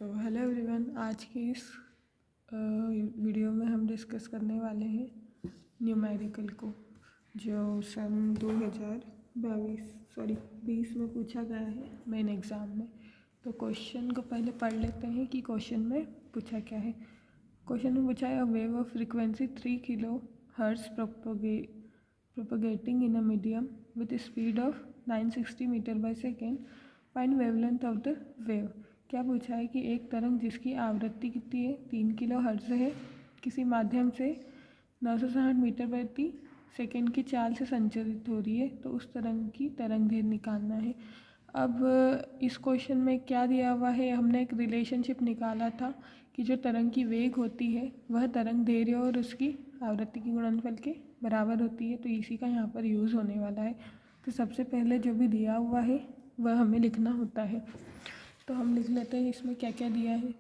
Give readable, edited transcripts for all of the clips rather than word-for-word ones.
Hello everyone, आज की इस वीडियो में हम डिस्कस करने वाले हैं न्यूमेरिकल को, जो सन 2020 में पूछा गया है मेन एग्ज़ाम में। तो क्वेश्चन को पहले पढ़ लेते हैं कि क्वेश्चन में पूछा क्या है। क्वेश्चन में पूछा है, a wave of frequency 3 kilohertz propagating in a medium with a speed of 960 metre by second, find wavelength of the wave. क्या पूछा है कि एक तरंग जिसकी आवृत्ति कितनी है, 3 किलो हर्ट्ज है, किसी माध्यम से 960 मीटर प्रति सेकेंड की चाल से संचारित हो रही है, तो उस तरंग की तरंग दैर्घ्य निकालना है। अब इस क्वेश्चन में क्या दिया हुआ है, हमने एक रिलेशनशिप निकाला था कि जो तरंग की वेग होती है वह तरंग दैर्घ्य और उसकी आवृत्ति की गुणनफल के बराबर होती है। तो इसी का यहाँ पर यूज़ होने वाला है। तो सबसे पहले जो भी दिया हुआ है वह हमें लिखना होता है। तो हम लिख लेते हैं इसमें क्या क्या दिया है।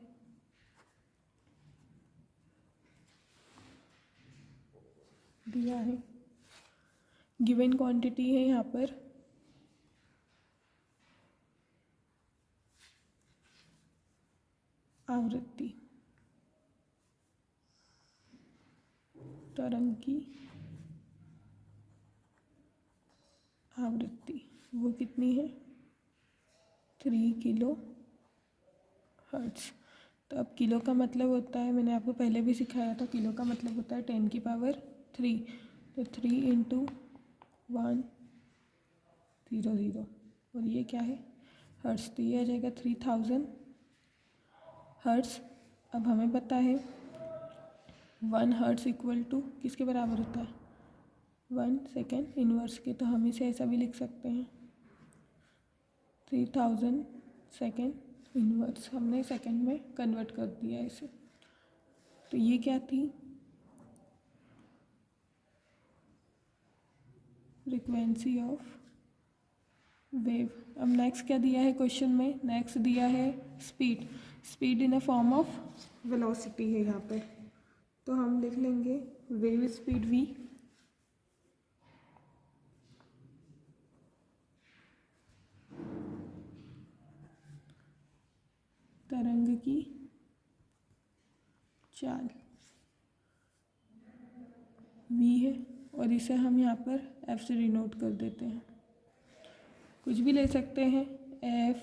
दिया है गिवन क्वांटिटी है यहाँ पर आवृत्ति, तरंग की आवृत्ति वो कितनी है, 3 किलो हर्ट्ज। तो अब किलो का मतलब होता है, मैंने आपको पहले भी सिखाया था, किलो का मतलब होता है 10 की पावर 3। तो 3 इंटू 100 और ये क्या है, हर्ट्ज। तो ये आ जाएगा 3000 हर्ट्ज। अब हमें पता है 1 हर्ट्ज इक्वल टू किसके बराबर होता है, 1 सेकेंड इनवर्स के। तो हम इसे ऐसा भी लिख सकते हैं, 3000 सेकेंड इनवर्स। हमने सेकेंड में कन्वर्ट कर दिया इसे। तो ये क्या थी, फ्रीक्वेंसी ऑफ वेव। अब नेक्स्ट क्या दिया है क्वेश्चन में, नेक्स्ट दिया है speed. Speed in a form of velocity है यहाँ पे। तो हम लिख लेंगे वेव स्पीड v, तरंग की चाल v है, और इसे हम यहाँ पर f से डिनोट कर देते हैं। कुछ भी ले सकते हैं, f,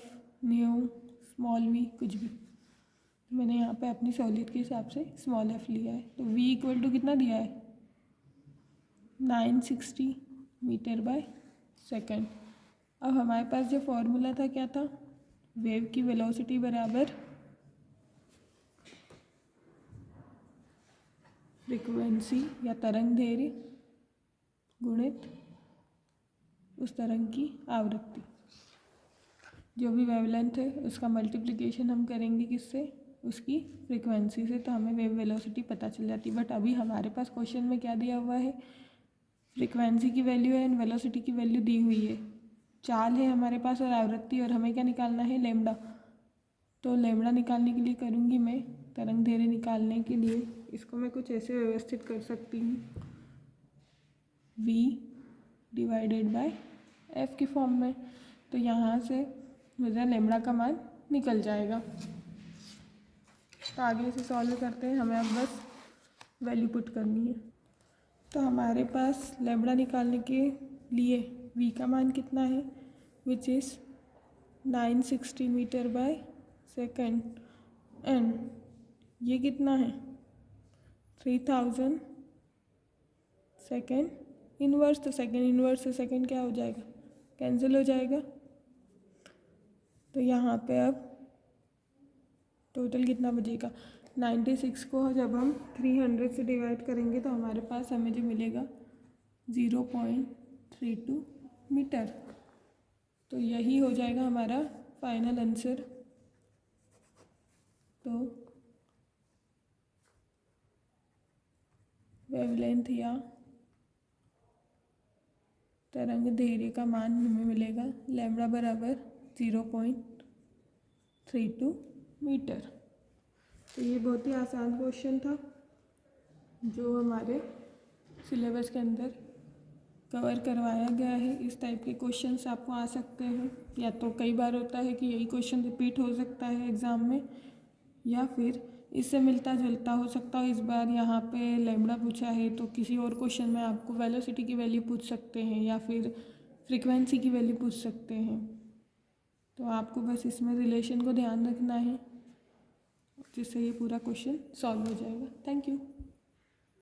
न्यू, स्मॉल v, कुछ भी। मैंने यहाँ पे अपनी सहूलियत के हिसाब से स्मॉल f लिया है। तो v इक्वल टू कितना दिया है, 960 मीटर बाय सेकेंड। अब हमारे पास जो फॉर्मूला था क्या था, वेव की वेलोसिटी बराबर फ्रीक्वेंसी या तरंग दैर्घ्य गुणित उस तरंग की आवृत्ति। जो भी वेवलेंथ है उसका मल्टीप्लिकेशन हम करेंगे किससे, उसकी फ्रीक्वेंसी से। तो हमें वेव वेलोसिटी पता चल जाती है। बट अभी हमारे पास क्वेश्चन में क्या दिया हुआ है, फ्रीक्वेंसी की वैल्यू है एंड वेलोसिटी की वैल्यू दी हुई है, चाल है हमारे पास और आवृत्ति, और हमें क्या निकालना है, लेमडा। तो लेमडा निकालने के लिए करूँगी मैं, तरंग दैर्घ्य निकालने के लिए इसको मैं कुछ ऐसे व्यवस्थित कर सकती हूँ, v डिवाइडेड बाय f की फॉर्म में। तो यहाँ से मुझे लेमडा का मान निकल जाएगा। तो आगे इसे सॉल्व करते हैं, हमें अब बस वैल्यू पुट करनी है। तो हमारे पास लेमडा निकालने के लिए v का मान कितना है, which is 960 metre by second, and ये कितना है, 3000 सेकेंड इनवर्स। तो सेकेंड इनवर्स से सेकेंड क्या हो जाएगा, कैंसिल हो जाएगा। तो यहाँ पे अब टोटल कितना बचेगा, 96 को जब हम 300 से डिवाइड करेंगे तो हमारे पास हमें जो मिलेगा 0.32 मीटर। तो यही हो जाएगा हमारा फाइनल आंसर। तो वेवलेंथ या तरंग दैर्घ्य का मान हमें मिलेगा लैम्ब्डा बराबर 0.32 मीटर। तो ये बहुत ही आसान क्वेश्चन था जो हमारे सिलेबस के अंदर कवर करवाया गया है। इस टाइप के क्वेश्चंस आपको आ सकते हैं, या तो कई बार होता है कि यही क्वेश्चन रिपीट हो सकता है एग्ज़ाम में, या फिर इससे मिलता जुलता हो सकता हो। इस बार यहाँ पे लैम्बडा पूछा है तो किसी और क्वेश्चन में आपको वेलोसिटी की वैल्यू पूछ सकते हैं या फिर फ्रीक्वेंसी की वैल्यू पूछ सकते हैं। तो आपको बस इसमें रिलेशन को ध्यान रखना है जिससे ये पूरा क्वेश्चन सॉल्व हो जाएगा। Thank you.